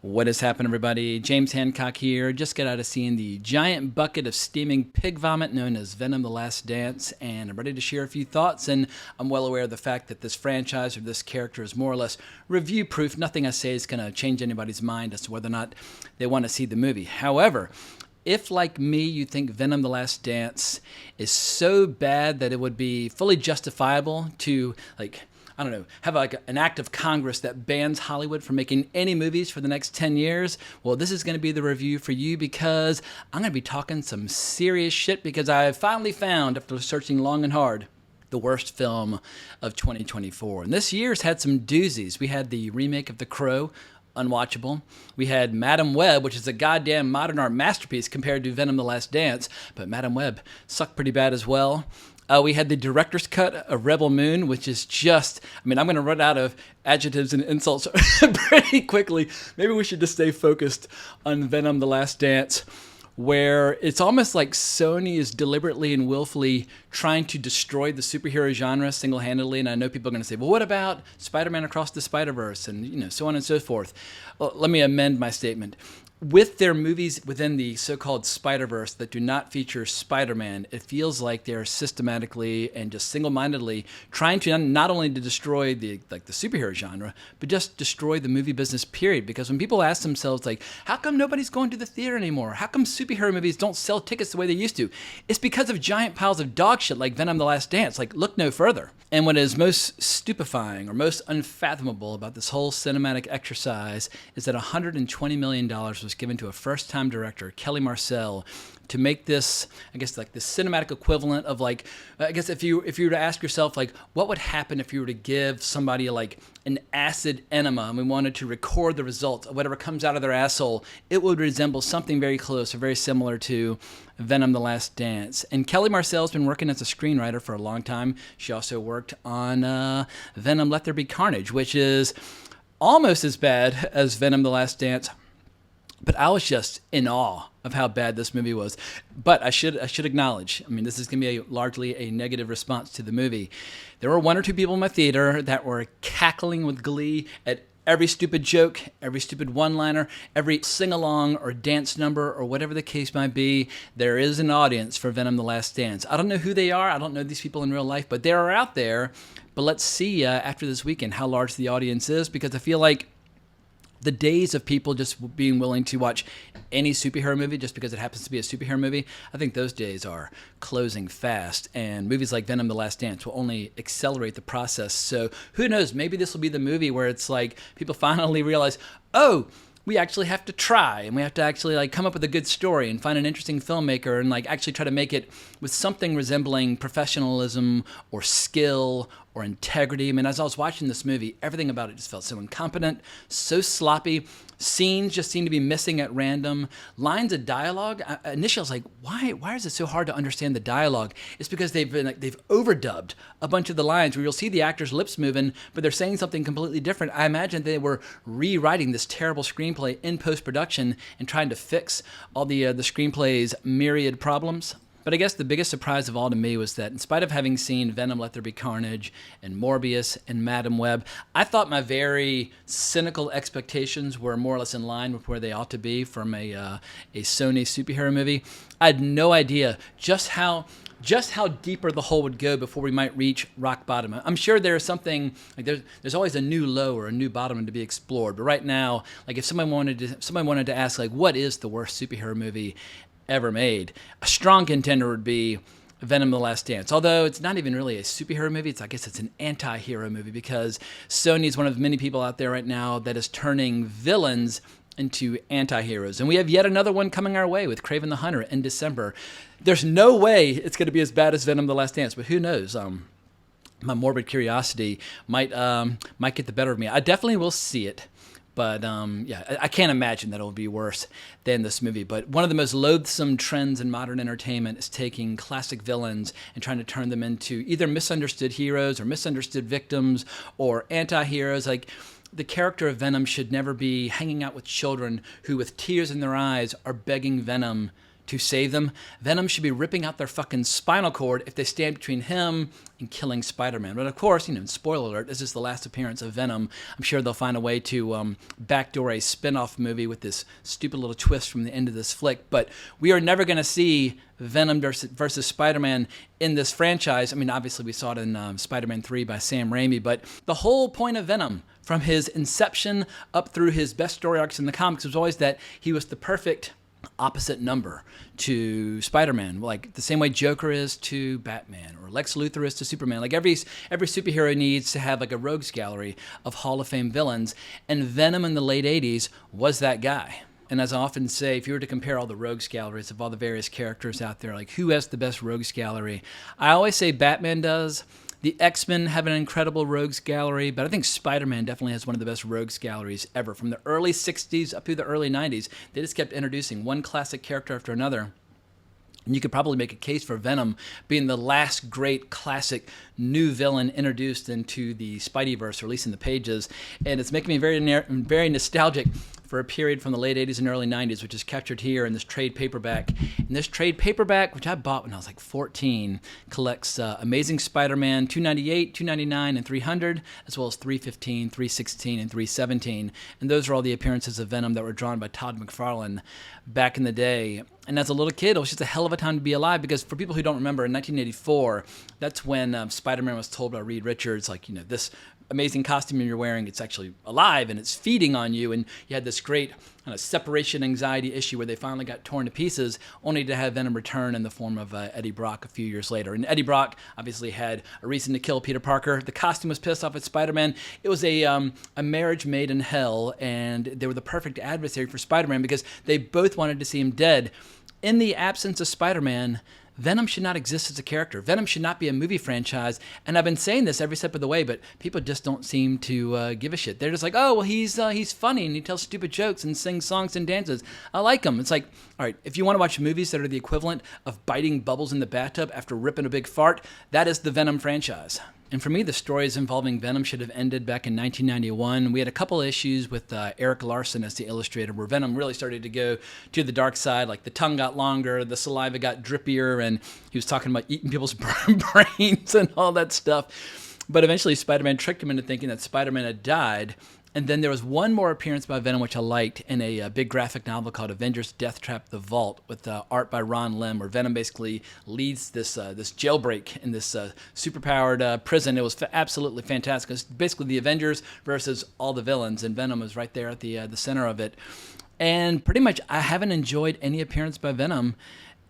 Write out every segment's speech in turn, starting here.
What has happened, everybody? James Hancock here. Just got out of seeing the giant bucket of steaming pig vomit known as Venom: The Last Dance, and I'm ready to share a few thoughts. And I'm well aware of the fact that this franchise or this character is more or less review-proof. Nothing I say is going to change anybody's mind as to whether or not they want to see the movie. However, if, like me, you think Venom: The Last Dance is so bad that it would be fully justifiable to, I don't know, have an act of Congress that bans Hollywood from making any movies for the next 10 years, well, this is going to be the review for you because I'm going to be talking some serious shit because I finally found, after searching long and hard, the worst film of 2024. And this year's had some doozies. We had the remake of The Crow, unwatchable. We had Madame Web, which is a goddamn modern art masterpiece compared to Venom: The Last Dance, but Madame Web sucked pretty bad as well. We had the director's cut of Rebel Moon, which is just, I'm going to run out of adjectives and insults pretty quickly. Maybe we should just stay focused on Venom: The Last Dance, where it's almost like Sony is deliberately and willfully trying to destroy the superhero genre single-handedly. And I know people are going to say, well, what about Spider-Man Across the Spider-Verse and so on and so forth. Well, let me amend my statement. With their movies within the so-called Spider-Verse that do not feature Spider-Man, it feels like they're systematically and just single-mindedly trying to not only to destroy the superhero genre, but just destroy the movie business, period. Because when people ask themselves, how come nobody's going to the theater anymore? How come superhero movies don't sell tickets the way they used to? It's because of giant piles of dog shit like Venom: The Last Dance. Look no further. And what is most stupefying or most unfathomable about this whole cinematic exercise is that $120 million was given to a first-time director, Kelly Marcel, to make this, the cinematic equivalent of if you were to ask yourself, what would happen if you were to give somebody an acid enema and we wanted to record the results of whatever comes out of their asshole, it would resemble something very close or very similar to Venom: The Last Dance. And Kelly Marcel's been working as a screenwriter for a long time. She also worked on Venom: There Be Carnage, which is almost as bad as Venom: The Last Dance. But I was just in awe of how bad this movie was. But I should acknowledge, this is going to be largely a negative response to the movie. There were one or two people in my theater that were cackling with glee at every stupid joke, every stupid one-liner, every sing-along or dance number or whatever the case might be. There is an audience for Venom: The Last Dance. I don't know who they are. I don't know these people in real life, but they are out there. But let's see after this weekend how large the audience is, because I feel like the days of people just being willing to watch any superhero movie just because it happens to be a superhero movie, I think those days are closing fast. And movies like Venom: The Last Dance will only accelerate the process. So who knows? Maybe this will be the movie where it's people finally realize, oh, we actually have to try, and we have to actually come up with a good story and find an interesting filmmaker and actually try to make it with something resembling professionalism or skill or integrity. As I was watching this movie, everything about it just felt so incompetent, so sloppy. Scenes just seem to be missing at random. Lines of dialogue, initially I was like, why is it so hard to understand the dialogue? It's because they've overdubbed a bunch of the lines where you'll see the actors' lips moving, but they're saying something completely different. I imagine they were rewriting this terrible screenplay in post-production and trying to fix all the screenplay's myriad problems. But I guess the biggest surprise of all to me was that in spite of having seen Venom: There Be Carnage and Morbius and Madame Web, I thought my very cynical expectations were more or less in line with where they ought to be from a Sony superhero movie. I had no idea just how deeper the hole would go before we might reach rock bottom. I'm sure there's something, there's always a new low or a new bottom to be explored. But right now, if somebody wanted to ask, what is the worst superhero movie ever made, a strong contender would be Venom: The Last Dance. Although it's not even really a superhero movie, I guess it's an anti-hero movie, because Sony is one of many people out there right now that is turning villains into anti-heroes. And we have yet another one coming our way with Kraven the Hunter in December. There's no way it's going to be as bad as Venom: The Last Dance, but who knows? My morbid curiosity might get the better of me. I definitely will see it. But I can't imagine that it'll be worse than this movie. But one of the most loathsome trends in modern entertainment is taking classic villains and trying to turn them into either misunderstood heroes or misunderstood victims or anti-heroes. The character of Venom should never be hanging out with children who, with tears in their eyes, are begging Venom to save them. Venom should be ripping out their fucking spinal cord if they stand between him and killing Spider-Man. But of course, spoiler alert, this is the last appearance of Venom. I'm sure they'll find a way to backdoor a spin-off movie with this stupid little twist from the end of this flick. But we are never going to see Venom versus Spider-Man in this franchise. I mean, obviously we saw it in Spider-Man 3 by Sam Raimi, but the whole point of Venom, from his inception up through his best story arcs in the comics, was always that he was the perfect opposite number to Spider-Man, like the same way Joker is to Batman or Lex Luthor is to Superman. Like every superhero needs to have like a rogues gallery of Hall of Fame villains, and Venom in the late 80s was that guy. And as I often say, if you were to compare all the rogues galleries of all the various characters out there, like who has the best rogues gallery, I always say Batman does. The X-Men have an incredible rogues gallery, but I think Spider-Man definitely has one of the best rogues galleries ever. From the early 60s up through the early 90s, they just kept introducing one classic character after another. And you could probably make a case for Venom being the last great classic new villain introduced into the Spideyverse, or at least in the pages. And it's making me very nostalgic for a period from the late 80s and early 90s, which is captured here in this trade paperback. And this trade paperback, which I bought when I was like 14, collects Amazing Spider-Man 298, 299, and 300, as well as 315, 316, and 317. And those are all the appearances of Venom that were drawn by Todd McFarlane back in the day. And as a little kid, it was just a hell of a time to be alive, because for people who don't remember, in 1984, that's when Spider-Man was told by Reed Richards, like, this amazing costume you're wearing, it's actually alive and it's feeding on you. And you had this great kind of separation anxiety issue where they finally got torn to pieces, only to have Venom return in the form of Eddie Brock a few years later. And Eddie Brock obviously had a reason to kill Peter Parker. The costume was pissed off at Spider-Man. It was a marriage made in hell, and they were the perfect adversary for Spider-Man because they both wanted to see him dead. In the absence of Spider-Man, Venom should not exist as a character. Venom should not be a movie franchise. And I've been saying this every step of the way, but people just don't seem to give a shit. They're just like, oh, well, he's funny and he tells stupid jokes and sings songs and dances. I like him. It's like, all right, if you want to watch movies that are the equivalent of biting bubbles in the bathtub after ripping a big fart, that is the Venom franchise. And for me, the stories involving Venom should have ended back in 1991. We had a couple of issues with Eric Larson as the illustrator, where Venom really started to go to the dark side. Like the tongue got longer, the saliva got drippier, and he was talking about eating people's brains and all that stuff. But eventually Spider-Man tricked him into thinking that Spider-Man had died. And then there was one more appearance by Venom, which I liked, in a big graphic novel called Avengers Death Trap: The Vault, with art by Ron Lim, where Venom basically leads this jailbreak in this superpowered prison. It was absolutely fantastic. It's basically the Avengers versus all the villains, and Venom was right there at the center of it. And pretty much I haven't enjoyed any appearance by Venom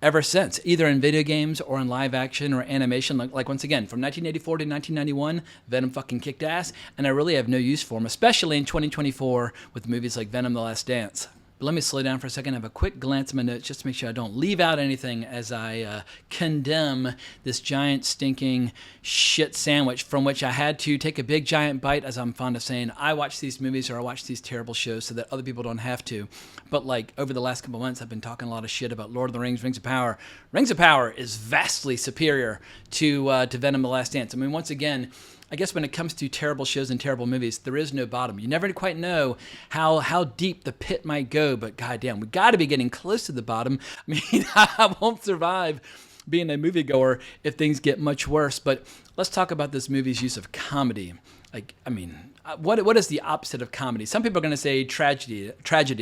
ever since, either in video games or in live action or animation. Like once again, from 1984 to 1991, Venom fucking kicked ass, and I really have no use for him, especially in 2024 with movies like Venom: The Last Dance. But let me slow down for a second and have a quick glance at my notes just to make sure I don't leave out anything as I condemn this giant stinking shit sandwich from which I had to take a big giant bite, as I'm fond of saying. I watch these movies or I watch these terrible shows so that other people don't have to. But like over the last couple months, I've been talking a lot of shit about Lord of the Rings, Rings of Power. Rings of Power is vastly superior to Venom: The Last Dance. I mean, once again, I guess when it comes to terrible shows and terrible movies, there is no bottom. You never quite know how deep the pit might go, but goddamn, we got to be getting close to the bottom. I mean, I won't survive being a moviegoer if things get much worse. But let's talk about this movie's use of comedy. Like, I mean, what is the opposite of comedy? Some people are going to say tragedy,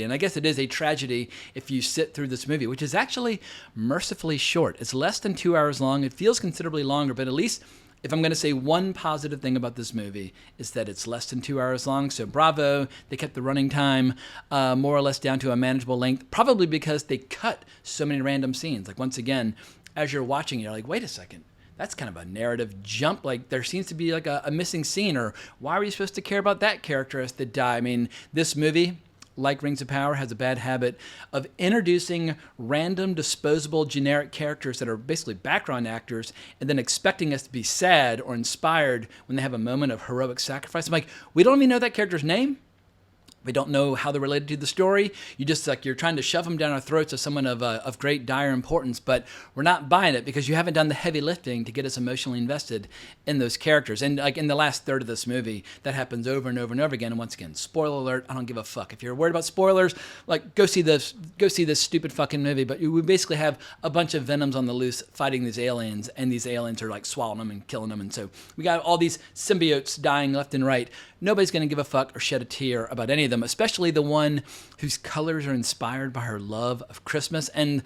and I guess it is a tragedy if you sit through this movie, which is actually mercifully short. It's less than 2 hours long. It feels considerably longer, but at least, if I'm going to say one positive thing about this movie, is that it's less than 2 hours long. So bravo, they kept the running time more or less down to a manageable length, probably because they cut so many random scenes. Like, once again, as you're watching, you're like, wait a second, that's kind of a narrative jump. Like, there seems to be like a missing scene, or why were you supposed to care about that character as they die? I mean, this movie, like Rings of Power, has a bad habit of introducing random, disposable, generic characters that are basically background actors, and then expecting us to be sad or inspired when they have a moment of heroic sacrifice. I'm like, we don't even know that character's name? We don't know how they're related to the story. You're trying to shove them down our throats as someone of great dire importance, but we're not buying it because you haven't done the heavy lifting to get us emotionally invested in those characters. And like in the last third of this movie, that happens over and over and over again. And once again, spoiler alert, I don't give a fuck. If you're worried about spoilers, like go see this stupid fucking movie. But we basically have a bunch of Venoms on the loose fighting these aliens, and these aliens are like swallowing them and killing them. And so we got all these symbiotes dying left and right. Nobody's going to give a fuck or shed a tear about any of them, especially the one whose colors are inspired by her love of Christmas. And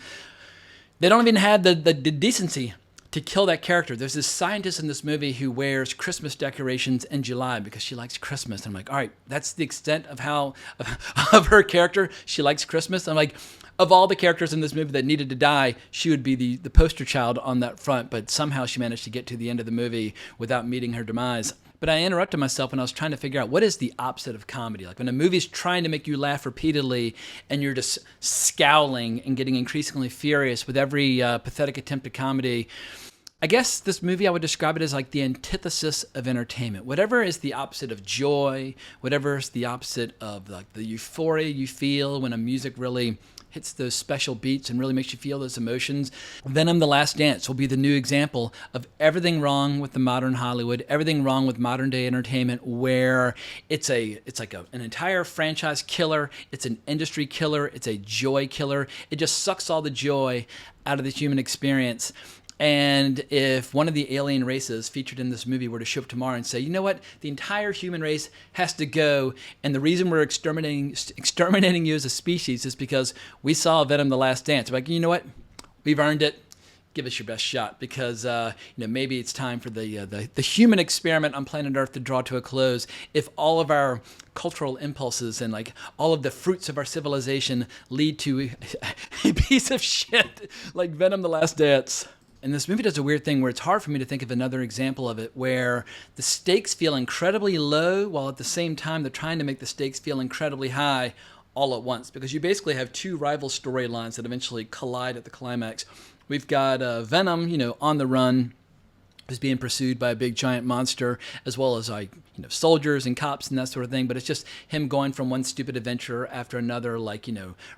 they don't even have the decency to kill that character. There's this scientist in this movie who wears Christmas decorations in July because she likes Christmas. And I'm like, all right, that's the extent of of her character. She likes Christmas. I'm like, of all the characters in this movie that needed to die, she would be the poster child on that front. But somehow she managed to get to the end of the movie without meeting her demise. But I interrupted myself when I was trying to figure out what is the opposite of comedy. Like when a movie's trying to make you laugh repeatedly and you're just scowling and getting increasingly furious with every pathetic attempt at comedy. I guess this movie, I would describe it as like the antithesis of entertainment. Whatever is the opposite of joy, whatever is the opposite of like the euphoria you feel when a music really hits those special beats and really makes you feel those emotions. Venom: The Last Dance will be the new example of everything wrong with the modern Hollywood, everything wrong with modern day entertainment, where it's like an entire franchise killer, it's an industry killer, it's a joy killer. It just sucks all the joy out of the human experience. And if one of the alien races featured in this movie were to show up tomorrow and say, you know what, the entire human race has to go, and the reason we're exterminating you as a species is because we saw Venom: The Last Dance. Like, you know what, we've earned it. Give us your best shot, because maybe it's time for the human experiment on planet Earth to draw to a close. If all of our cultural impulses and like all of the fruits of our civilization lead to a piece of shit like Venom: The Last Dance. And this movie does a weird thing where it's hard for me to think of another example of it, where the stakes feel incredibly low while at the same time they're trying to make the stakes feel incredibly high all at once. Because you basically have two rival storylines that eventually collide at the climax. We've got Venom, on the run, who's being pursued by a big giant monster, as well as soldiers and cops and that sort of thing. But it's just him going from one stupid adventure after another, like,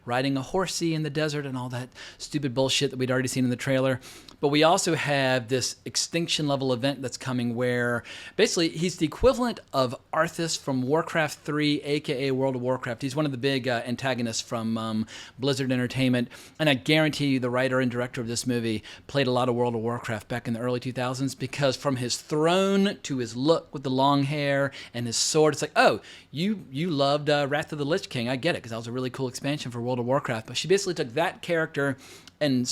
riding a horsey in the desert and all that stupid bullshit that we'd already seen in the trailer. But we also have this extinction level event that's coming where basically he's the equivalent of Arthas from Warcraft 3, aka World of Warcraft. He's one of the big antagonists from Blizzard Entertainment. And I guarantee you the writer and director of this movie played a lot of World of Warcraft back in the early 2000s, because from his throne to his look with the long hair and his sword, it's like, oh, you loved Wrath of the Lich King. I get it, because that was a really cool expansion for World of Warcraft. But she basically took that character and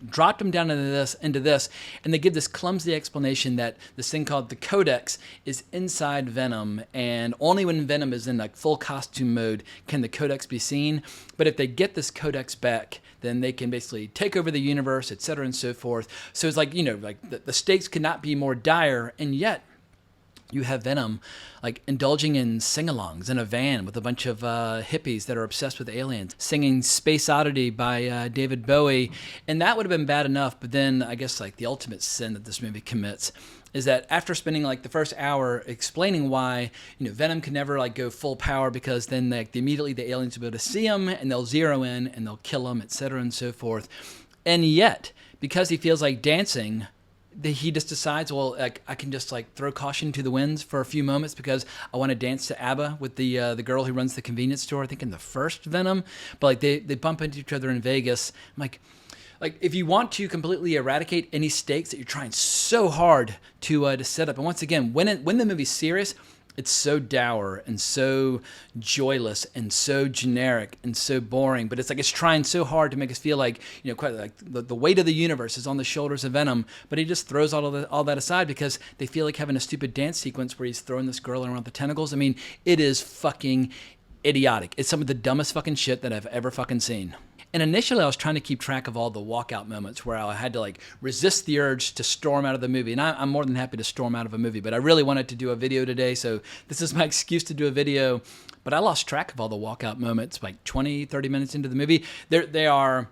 dropped him down into this, and they give this clumsy explanation that this thing called the Codex is inside Venom, and only when Venom is in like full costume mode can the Codex be seen. But if they get this Codex back, then they can basically take over the universe, etc., and so forth. So it's like, the stakes could not be more dire, and yet you have Venom like indulging in sing-alongs in a van with a bunch of hippies that are obsessed with aliens, singing Space Oddity by David Bowie. And that would have been bad enough, but then I guess like the ultimate sin that this movie commits is that after spending like the first hour explaining why Venom can never like go full power, because then immediately the aliens will be able to see him and they'll zero in and they'll kill him, etc., and so forth. And yet, because he feels like dancing, he just decides, well, I can just like throw caution to the winds for a few moments because I want to dance to ABBA with the girl who runs the convenience store, I think in the first Venom. But like they bump into each other in Vegas. I'm like if you want to completely eradicate any stakes that you're trying so hard to set up, and once again, when the movie's serious, it's so dour and so joyless and so generic and so boring. But it's like it's trying so hard to make us feel like, quite like the weight of the universe is on the shoulders of Venom. But he just throws all that aside because they feel like having a stupid dance sequence where he's throwing this girl around the tentacles. I mean, it is fucking idiotic. It's some of the dumbest fucking shit that I've ever fucking seen. And initially I was trying to keep track of all the walkout moments where I had to like resist the urge to storm out of the movie. And I'm more than happy to storm out of a movie, but I really wanted to do a video today. So this is my excuse to do a video, but I lost track of all the walkout moments, like 20, 30 minutes into the movie. There are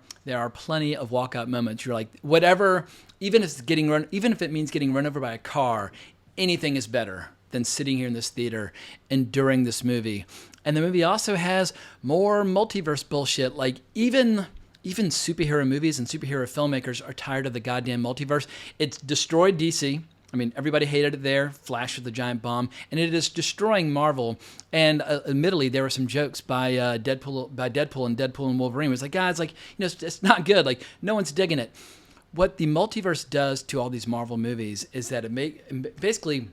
plenty of walkout moments. You're like, whatever, even if it means getting run over by a car, anything is better than sitting here in this theater enduring this movie. And the movie also has more multiverse bullshit. Like even superhero movies and superhero filmmakers are tired of the goddamn multiverse. It's destroyed DC. I mean, everybody hated it there. Flash with the giant bomb, and it is destroying Marvel. And admittedly, there were some jokes by Deadpool and Deadpool and Wolverine. It was like, guys, like, it's not good. Like, no one's digging it. What the multiverse does to all these Marvel movies is that it basically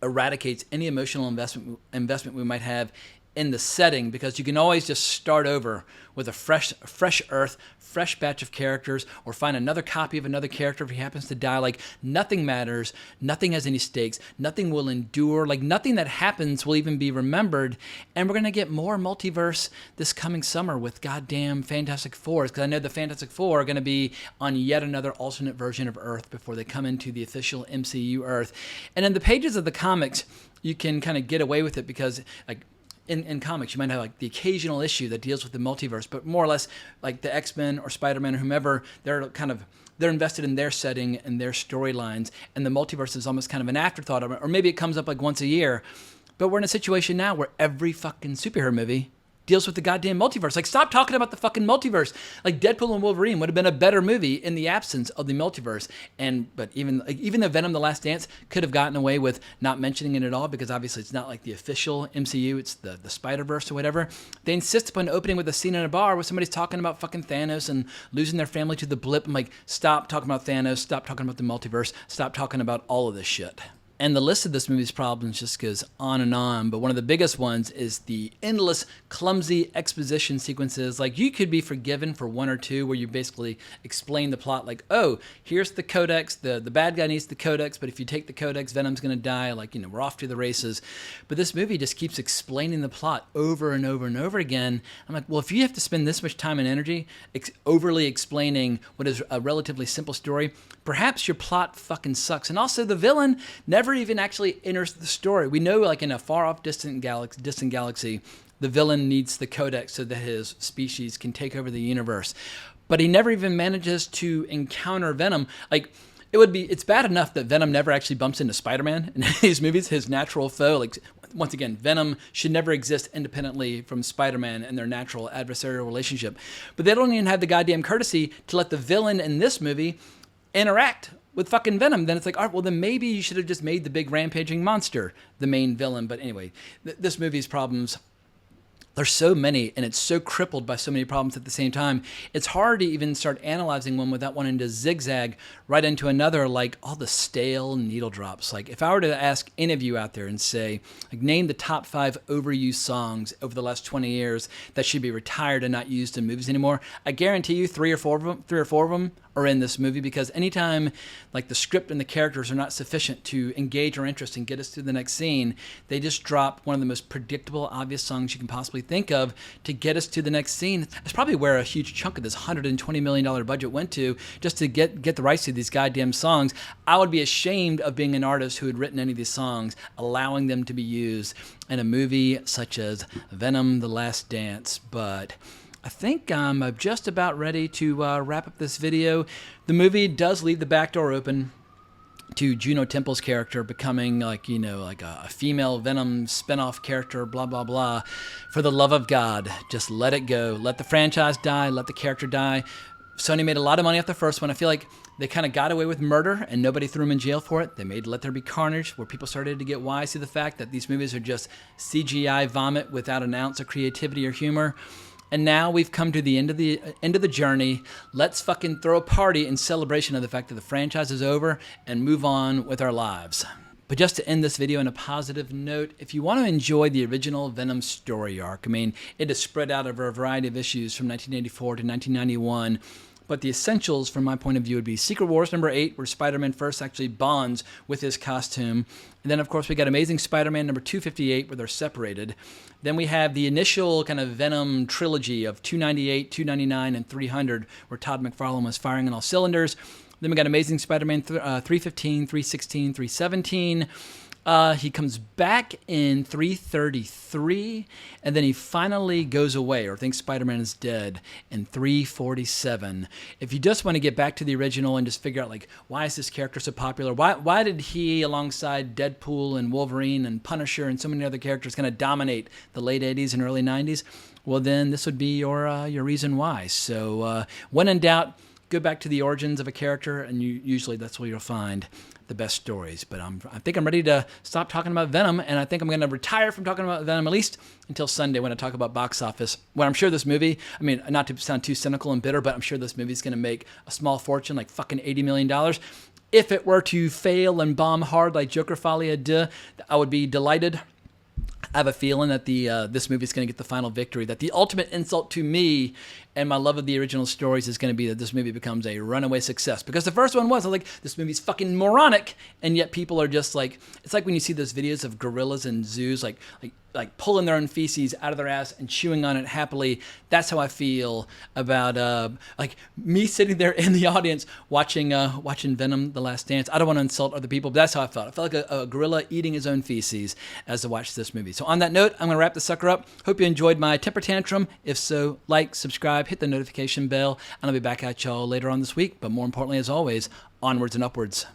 eradicates any emotional investment we might have in the setting, because you can always just start over with a fresh earth, fresh batch of characters, or find another copy of another character if he happens to die. Like, nothing matters, nothing has any stakes, nothing will endure, like nothing that happens will even be remembered. And we're gonna get more multiverse this coming summer with goddamn Fantastic Fours, because I know the Fantastic Four are gonna be on yet another alternate version of Earth before they come into the official MCU Earth. And in the pages of the comics, you can kind of get away with it, because like, in comics, you might have like the occasional issue that deals with the multiverse, but more or less like the X-Men or Spider-Man or whomever, they're invested in their setting and their storylines, and the multiverse is almost kind of an afterthought, or maybe it comes up like once a year. But we're in a situation now where every fucking superhero movie deals with the goddamn multiverse. Like, stop talking about the fucking multiverse. Like, Deadpool and Wolverine would have been a better movie in the absence of the multiverse. But even the Venom: The Last Dance could have gotten away with not mentioning it at all, because obviously it's not like the official MCU, it's the Spider-Verse or whatever. They insist upon opening with a scene in a bar where somebody's talking about fucking Thanos and losing their family to the blip. I'm like, stop talking about Thanos, stop talking about the multiverse, stop talking about all of this shit. And the list of this movie's problems just goes on and on, but one of the biggest ones is the endless, clumsy exposition sequences. Like, you could be forgiven for one or two where you basically explain the plot, like, oh, here's the codex, the bad guy needs the codex, but if you take the codex, Venom's gonna die, like, we're off to the races. But this movie just keeps explaining the plot over and over and over again. I'm like, well, if you have to spend this much time and energy overly explaining what is a relatively simple story, perhaps your plot fucking sucks. And also, the villain never even actually enters the story. We know, like, in a far-off distant galaxy, the villain needs the codex so that his species can take over the universe. But he never even manages to encounter Venom. Like, it's bad enough that Venom never actually bumps into Spider-Man in these movies, his natural foe. Like, once again, Venom should never exist independently from Spider-Man and their natural adversarial relationship. But they don't even have the goddamn courtesy to let the villain in this movie interact with fucking Venom. Then it's like, all right, well, then maybe you should have just made the big rampaging monster the main villain. But anyway, this movie's problems, there's so many, and it's so crippled by so many problems at the same time. It's hard to even start analyzing one without wanting to zigzag right into another, like all the stale needle drops. Like, if I were to ask any of you out there and say, like, name the top 5 overused songs over the last 20 years that should be retired and not used in movies anymore, I guarantee you 3 or 4 of them are in this movie, because anytime like the script and the characters are not sufficient to engage our interest and get us to the next scene, they just drop one of the most predictable, obvious songs you can possibly think of to get us to the next scene. That's probably where a huge chunk of this $120 million budget went to, just to get the rights to these goddamn songs. I would be ashamed of being an artist who had written any of these songs, allowing them to be used in a movie such as Venom: The Last Dance. But I think I'm just about ready to wrap up this video. The movie does leave the back door open to Juno Temple's character becoming like a female Venom spinoff character, blah, blah, blah. For the love of God, just let it go. Let the franchise die. Let the character die. Sony made a lot of money off the first one. I feel like they kind of got away with murder and nobody threw them in jail for it. They made Let There Be Carnage, where people started to get wise to the fact that these movies are just CGI vomit without an ounce of creativity or humor. And now we've come to the end of the journey. Let's fucking throw a party in celebration of the fact that the franchise is over and move on with our lives. But just to end this video on a positive note, if you want to enjoy the original Venom story arc, I mean, it is spread out over a variety of issues from 1984 to 1991. But the essentials, from my point of view, would be Secret Wars number 8, where Spider-Man first actually bonds with his costume. And then, of course, we got Amazing Spider-Man number 258, where they're separated. Then we have the initial kind of Venom trilogy of 298, 299, and 300, where Todd McFarlane was firing on all cylinders. Then we got Amazing Spider-Man 315, 316, 317. He comes back in 333, and then he finally goes away, or thinks Spider-Man is dead, in 347. If you just want to get back to the original and just figure out, like, why is this character so popular? Why did he, alongside Deadpool and Wolverine and Punisher and so many other characters, kind of dominate the late 80s and early 90s? Well, then this would be your reason why. So when in doubt, go back to the origins of a character, and usually that's where you'll find the best stories. But I think I'm ready to stop talking about Venom, and I think I'm going to retire from talking about Venom, at least until Sunday when I talk about box office. When I'm sure this movie, I mean, not to sound too cynical and bitter, but I'm sure this movie's going to make a small fortune, like fucking $80 million. If it were to fail and bomb hard like Joker Folie à Deux, I would be delighted. I have a feeling that this movie is going to get the final victory, that the ultimate insult to me and my love of the original stories is going to be that this movie becomes a runaway success. Because the first one was, I was like, this movie's fucking moronic, and yet people are just like, it's like when you see those videos of gorillas in zoos, like pulling their own feces out of their ass and chewing on it happily. That's how I feel about like me sitting there in the audience watching Venom: The Last Dance. I don't want to insult other people, but that's how I felt. I felt like a gorilla eating his own feces as I watched this movie. So on that note, I'm going to wrap the sucker up. Hope you enjoyed my temper tantrum. If so, like, subscribe, hit the notification bell, and I'll be back at y'all later on this week. But more importantly, as always, onwards and upwards.